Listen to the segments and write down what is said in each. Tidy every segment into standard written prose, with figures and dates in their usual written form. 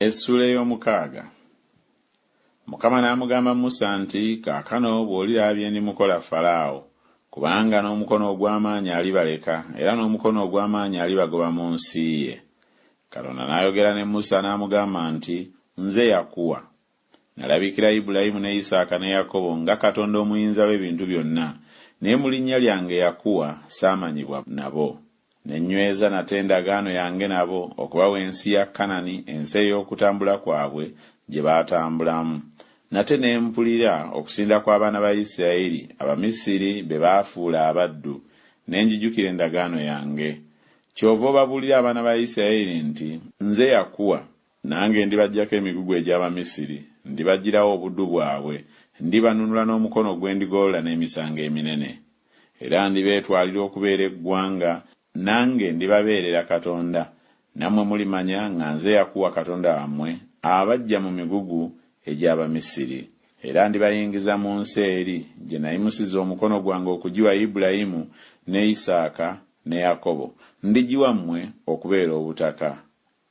Essula ey'omukaaga. Mukama n'amugamba Musa nti, kaakano bw'olirabye ndimukola Falaawo, kubanga n'omukono ogw'amaanyi alibaleka era n'omukono ogw'amaanyi alibagoba mu nsi ye. Katonda n'ayogera ne Musa n'amugamba nti, nze yakuwa. Nalabikira Ibulayimu ne Isaaka ne Yakobo nga Katonda omuyinza w'ebintu byonna, naye mu linnya lyange yakuwa saamanyibwa nabo. Ne nyweza nate endagaano yange nabo okubawa ensi ya Kanani, ensi ey'okutambula kwabwe gye baatambulamu. Nate ne mpulira okusinda kw'abaana ba Isirayiri Abamisiri be baafuula abaddu, ne njijukira endagaano yange. Kyova obabuulira abaana ba Isirayiri nti, nze yakuwa, nange ndibaggyako emigugu egy'Abamisiri, ndibaggyirawo obuddu bwabwe, ndibanunula n'omukono gw'endigolola n'emisango eminene. Era ndibeetwalira okubeera eggwanga, nange ndibabeerera Katonda. Nammwe mulimanya nga nze yakuwa Katonda wammwe abaggya mu migugu egy'Abamisiri. Era ndibayingiza mu nsi eri gye nayimusiza omukono gwange okugiwa Ibulayimu ne Isaaka ne Yakobo, ndigiwa mmwe okubeera obutaka.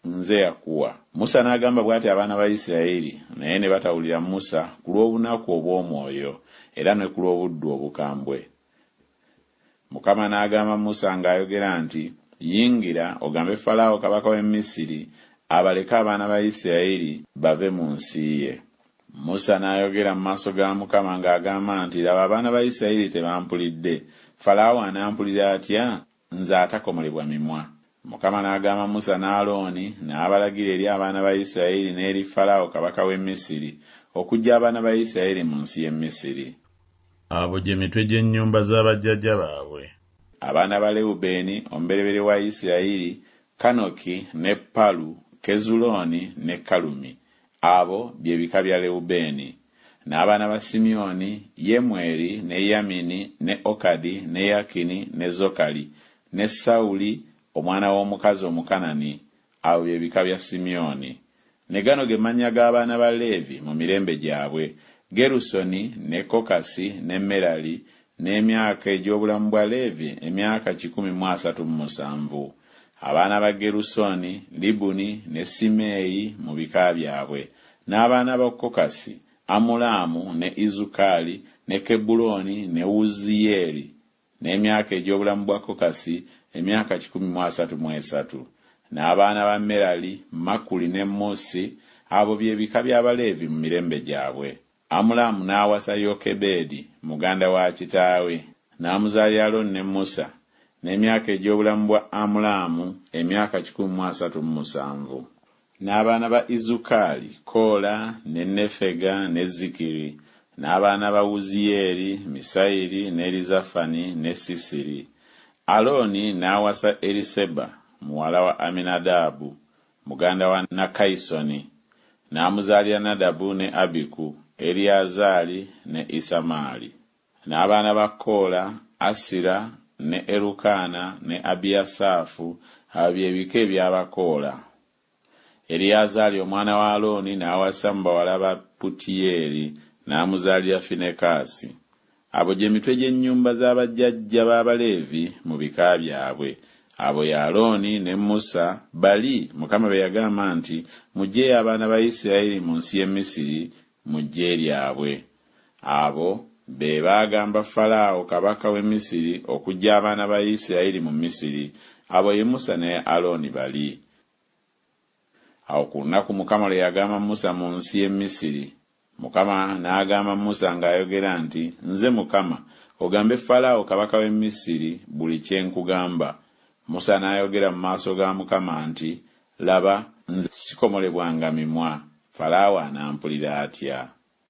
Nze yakuwa. Musa n'agamba bw'ati abaana ba Isirayiri, naye ne batawulira Musa ku lw'obunaku obw'omwoyo era ne ku lw'obuddu obukambwe. Mukama n'agamba Musa ng'ayogera nti, yingira ogambe Falaawo kabaka w'e Misiri abaleke abaana ba Isirayiri bave mu nsi ye. Musa n'ayogera mu maaso ga Mukama ng'agamba nti, laba abaana ba Isirayiri tebampulidde, Falaawo anampulira atya nze atakomolebwa mimwa? Mukama n'agamba Musa ne Alooni n'abalagira eri abaana ba Isirayiri n'eri Falaawo kabaka w'e Misiri okuggya abaana ba Isirayiri mu nsi y'e Misiri. Abo gye mitwe gy'ennyumba z'abajjajja baabwe. Abaana ba Lewubeeni omubereberye wa Isirayiri, Kanoki ne Palu, Kezulooni ne Kalumi. Abo bye bika bya Lewubeeni. N'abaana ba Simyoni, Yemweri ne Yamini ne Okadi ne Yakini ne Zokali ne Sawuli omwana w'omukazi Omukanani. Abo bye bika bya Simyoni. Ne gano ge mannya g'abaana ba Leevi mu mirembe gyabwe: Gerusoni ne Kokasi ne Merali. N'emyaka egy'obulamu bwa Leevi emyaka 137. Abaana ba Gerusoni, Libuni ne Simeeyi mu bika byabwe. N'abaana ba Kokasi, Amulaamu ne Izukali ne Kebbulooni ne Wuziyeeri. N'emyaka egy'obulamu bwa Kokasi emyaka 133. N'abaana ba Merali, Makuli ne Musi. Abo bye bika by'Abaleevi mu mirembe gyabwe. Amulaamu n'awasa Yokebedi muganda wa kitaawe, n'amuzaalira Alooni ne Musa. N'emyaka egy'obulamu bwa Amulaamu emyaka 137. N'abaana ba Izukali, Kola ne Nefega ne Zikiri. N'abaana ba Wuziyeeri, Misayiri ne Elizafani ne Sisiri. Alooni n'awasa Eriseba muwala wa Aminadaabu muganda wa Nakayisoni. N'amuzaalira Nadabu ne Abiku, Eriyazaali ne Isamaali. N'abaana ba Kola, Asira ne Erukana ne Abiyasaafu. Abo bye bika eby'Abakola. Eriyazaali omwana wa Alooni n'awasa mu bawala ba Putiyeeri n'amuzaalira Finekaasi. Abo gye mitwe gy'ennyumba z'abajjajja b'Abaleevi mu bika byabwe. Abo ya Alooni ne Musa bali Mukama be yagamba nti, muggyeyo abaana ba Isirayiri mu nsi y'e Misiri mu ggye lyabwe. Abo be baagamba Falaawo kabaka w'e Misiri okuggya abaana ba Isirayiri mu Misiri. Abo ye Musa ne Alooni bali. Awo ku lunaku Mukama lwe yagamba Musa mu nsi y'e Misiri, Mukama n'agamba Musa ng'ayogera nti, nze Mukama, ogambe Falaawo kabaka w'e Misiri buli kye nkugamba. Musa n'ayogera mu maaso ga Mukama nti, laba, nze sikomolebwanga mimwa, Falaawo anampulira atya?